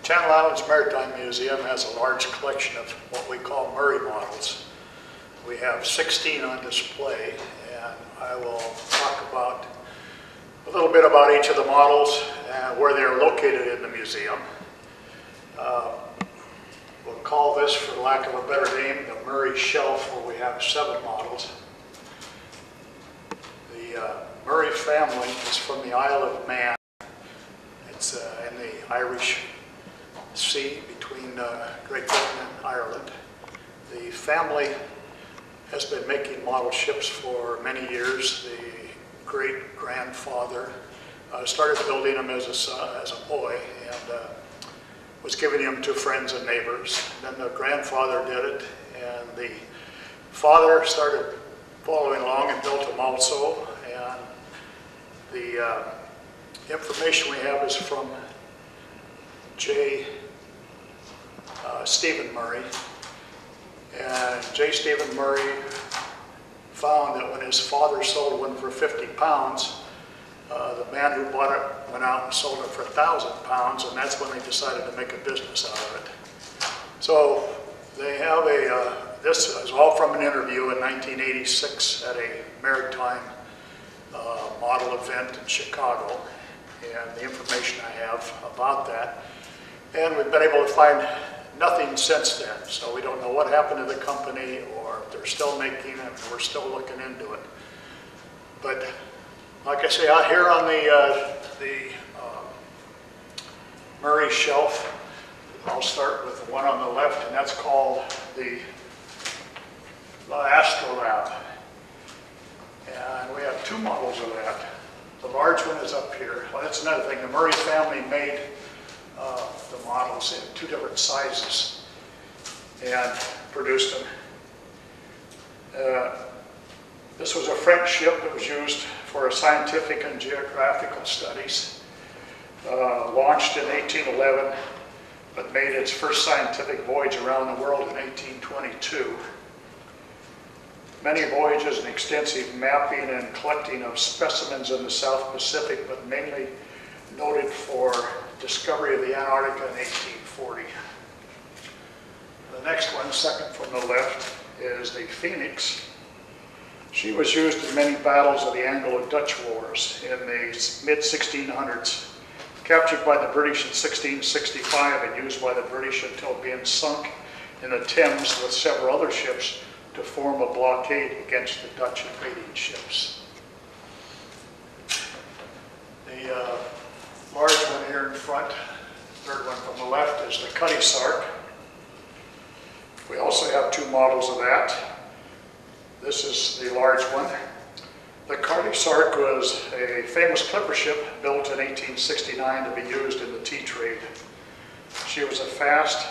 Channel Islands Maritime Museum has a large collection of what we call Murray models. We have 16 on display, and I will talk about a little bit about each of the models and where they're located in the museum. We'll call this, for lack of a better name, the Murray Shelf, where we have 7 models. The Murray family is from the Isle of Man. It's in the Irish Sea between Great Britain and Ireland. The family has been making model ships for many years. The great-grandfather started building them as a boy and was giving them to friends and neighbors. Then the grandfather did it, and the father started following along and built them also. And the information we have is from J. Stephen Murray. And J. Stephen Murray found that when his father sold one for 50 pounds, the man who bought it went out and sold it for 1,000 pounds, and that's when they decided to make a business out of it. So they have this is all from an interview in 1986 at a maritime model event in Chicago, and the information I have about that. And we've been able to find nothing since then, so we don't know what happened to the company or if they're still making it. We're still looking into it. But like I say, out here on the Murray Shelf, I'll start with the one on the left, and that's called the Astrolabe. And we have 2 models of that. The large one is up here. Well, that's another thing. The Murray family made the models in 2 different sizes and produced them. This was a French ship that was used for scientific and geographical studies. Launched in 1811, but made its first scientific voyage around the world in 1822. Many voyages and extensive mapping and collecting of specimens in the South Pacific, but mainly noted for discovery of the Antarctica in 1840. The next one, second from the left, is the Phoenix. She was used in many battles of the Anglo-Dutch Wars in the mid-1600s, captured by the British in 1665 and used by the British until being sunk in the Thames with several other ships to form a blockade against the Dutch invading ships. The large one here in front, third one from the left, is the Cutty Sark. We also have 2 models of that. This is the large one. The Cutty Sark was a famous clipper ship built in 1869 to be used in the tea trade. She was a fast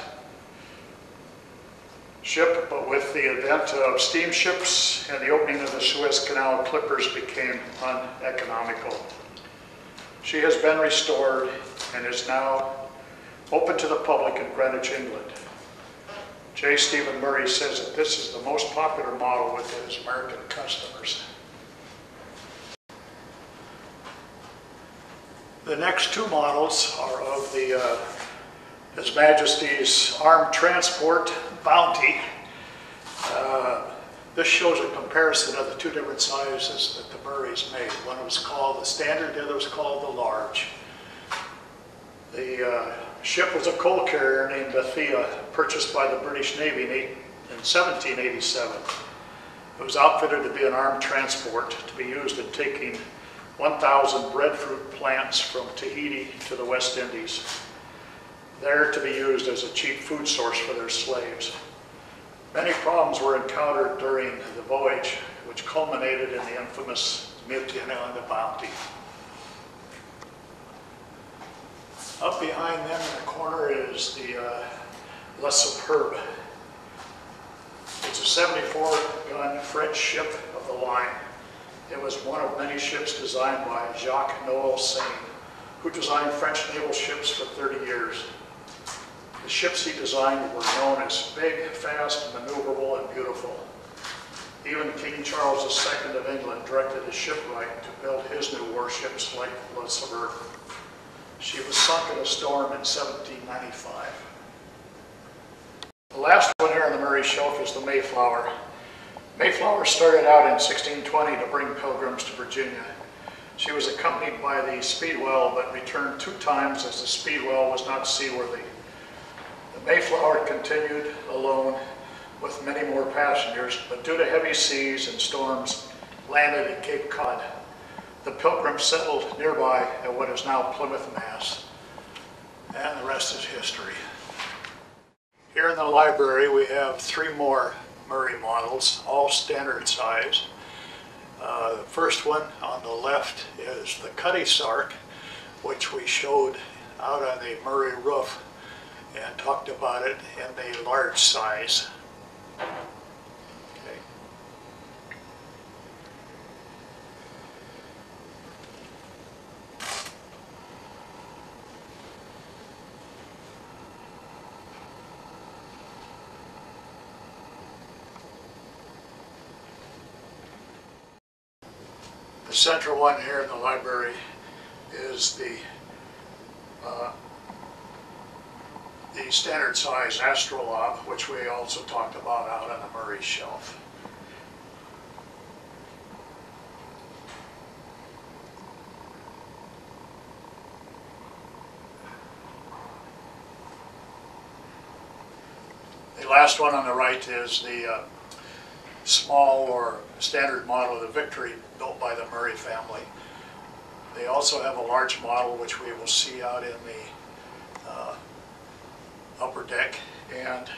ship, but with the advent of steamships and the opening of the Suez Canal, clippers became uneconomical. She has been restored and is now open to the public in Greenwich, England. J. Stephen Murray says that this is the most popular model with his American customers. The next 2 models are of His Majesty's Armed Transport Bounty. This shows a comparison of the 2 different sizes that the Murrays made. One was called the Standard, the other was called the Large. The ship was a coal carrier named Bethia, purchased by the British Navy in 1787. It was outfitted to be an armed transport to be used in taking 1,000 breadfruit plants from Tahiti to the West Indies, there to be used as a cheap food source for their slaves. Many problems were encountered during the voyage, which culminated in the infamous mutiny on the Bounty. Up behind them in the corner is the La Superbe. It's a 74-gun French ship of the line. It was one of many ships designed by Jacques Noël Sayne, who designed French naval ships for 30 years. The ships he designed were known as big, fast, maneuverable, and beautiful. Even King Charles II of England directed his shipwright to build his new warships like La Superbe. She was sunk in a storm in 1795. The last one here on the Murray Shelf is the Mayflower. Mayflower started out in 1620 to bring pilgrims to Virginia. She was accompanied by the Speedwell, but returned 2 times as the Speedwell was not seaworthy. The Mayflower continued alone with many more passengers, but due to heavy seas and storms, landed at Cape Cod. The Pilgrims settled nearby at what is now Plymouth, Mass. And the rest is history. Here in the library we have 3 more Murray models, all standard size. The first one on the left is the Cutty Sark, which we showed out on the Murray roof and talked about it in the large size. Okay. The central one here in the library is the standard size Astrolabe, which we also talked about out on the Murray Shelf. The last one on the right is the small or standard model of the Victory built by the Murray family. They also have a large model which we will see out in the upper deck, and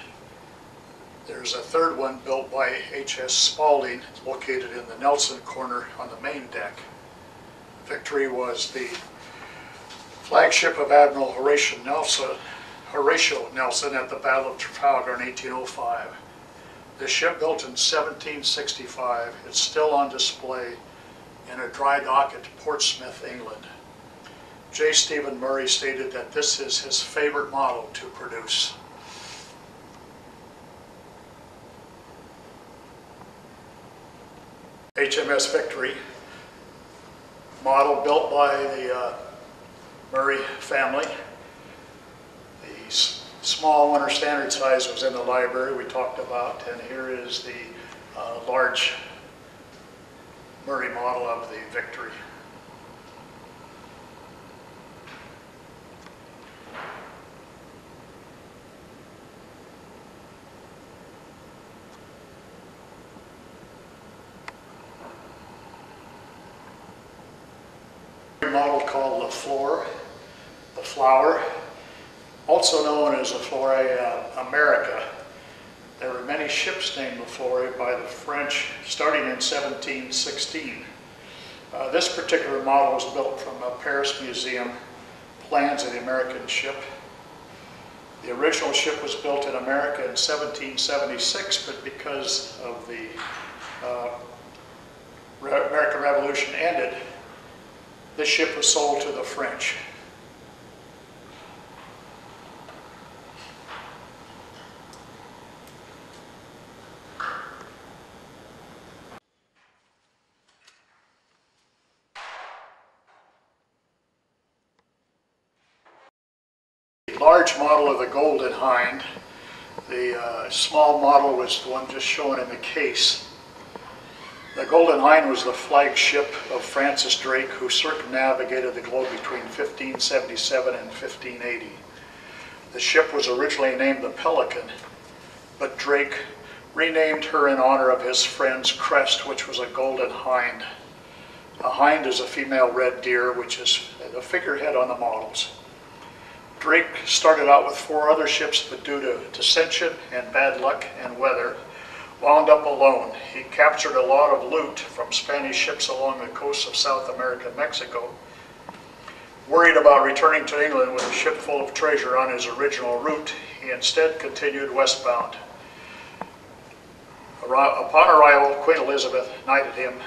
there's a third one built by H.S. Spaulding located in the Nelson corner on the main deck. Victory was the flagship of Admiral Horatio Nelson at the Battle of Trafalgar in 1805. The ship built in 1765 is still on display in a dry dock at Portsmouth, England. J. Stephen Murray stated that this is his favorite model to produce. HMS Victory, model built by the Murray family. The small one or standard size was in the library we talked about, and here is the large Murray model of the Victory. Model called the Flower, also known as Leflore America. There were many ships named Leflore by the French starting in 1716. This particular model was built from a Paris museum, plans of the American ship. The original ship was built in America in 1776, but because of the American Revolution ended, this ship was sold to the French. The large model of the Golden Hind, the small model was the one just shown in the case. The Golden Hind was the flagship of Francis Drake, who circumnavigated the globe between 1577 and 1580. The ship was originally named the Pelican, but Drake renamed her in honor of his friend's crest, which was a golden hind. A hind is a female red deer, which is the figurehead on the models. Drake started out with 4 other ships, but due to dissension and bad luck and weather, wound up alone. He captured a lot of loot from Spanish ships along the coast of South America and Mexico. Worried about returning to England with a ship full of treasure on his original route, he instead continued westbound. Upon arrival, Queen Elizabeth knighted him,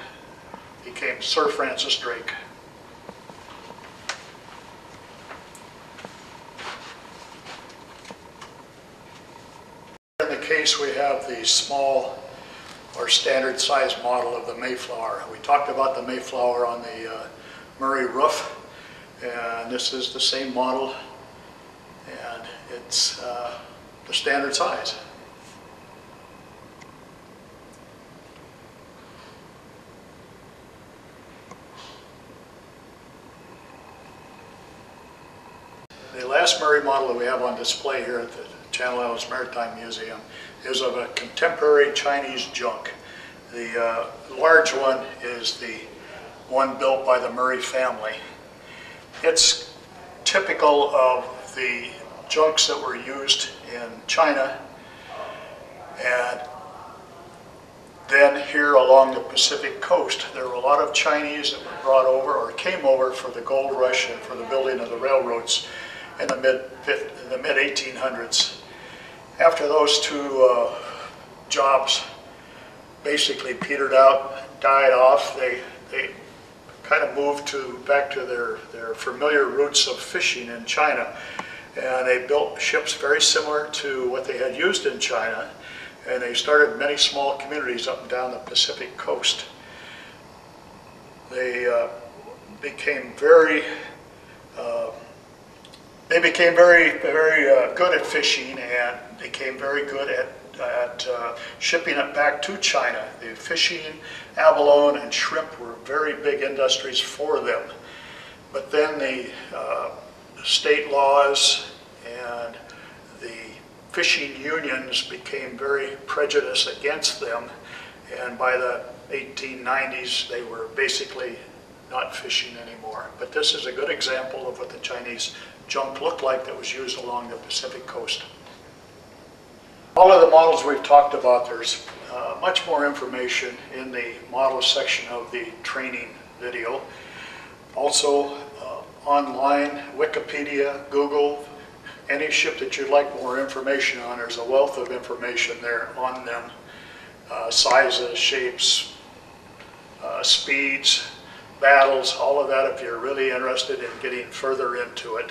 became Sir Francis Drake. In the case we have the small or standard size model of the Mayflower. We talked about the Mayflower on the Murray roof, and And this is the same model, and it's the standard size. The last Murray model that we have on display here at the Channel Islands Maritime Museum is of a contemporary Chinese junk. The large one is the one built by the Murray family. It's typical of the junks that were used in China, and then here along the Pacific coast there were a lot of Chinese that were brought over or came over for the gold rush and for the building of the railroads in the mid 1800s. After those two jobs basically petered out, died off, they kind of moved back to their familiar roots of fishing in China, and they built ships very similar to what they had used in China, and they started many small communities up and down the Pacific coast. They became very good at fishing, and became very good at shipping it back to China. The fishing, abalone, and shrimp were very big industries for them. But then the state laws and the fishing unions became very prejudiced against them, and by the 1890s they were basically not fishing anymore. But this is a good example of what the Chinese junk looked like that was used along the Pacific coast. All of the models we've talked about, there's much more information in the model section of the training video. Also online, Wikipedia, Google, any ship that you'd like more information on, there's a wealth of information there on them. Sizes, shapes, speeds, battles, all of that if you're really interested in getting further into it.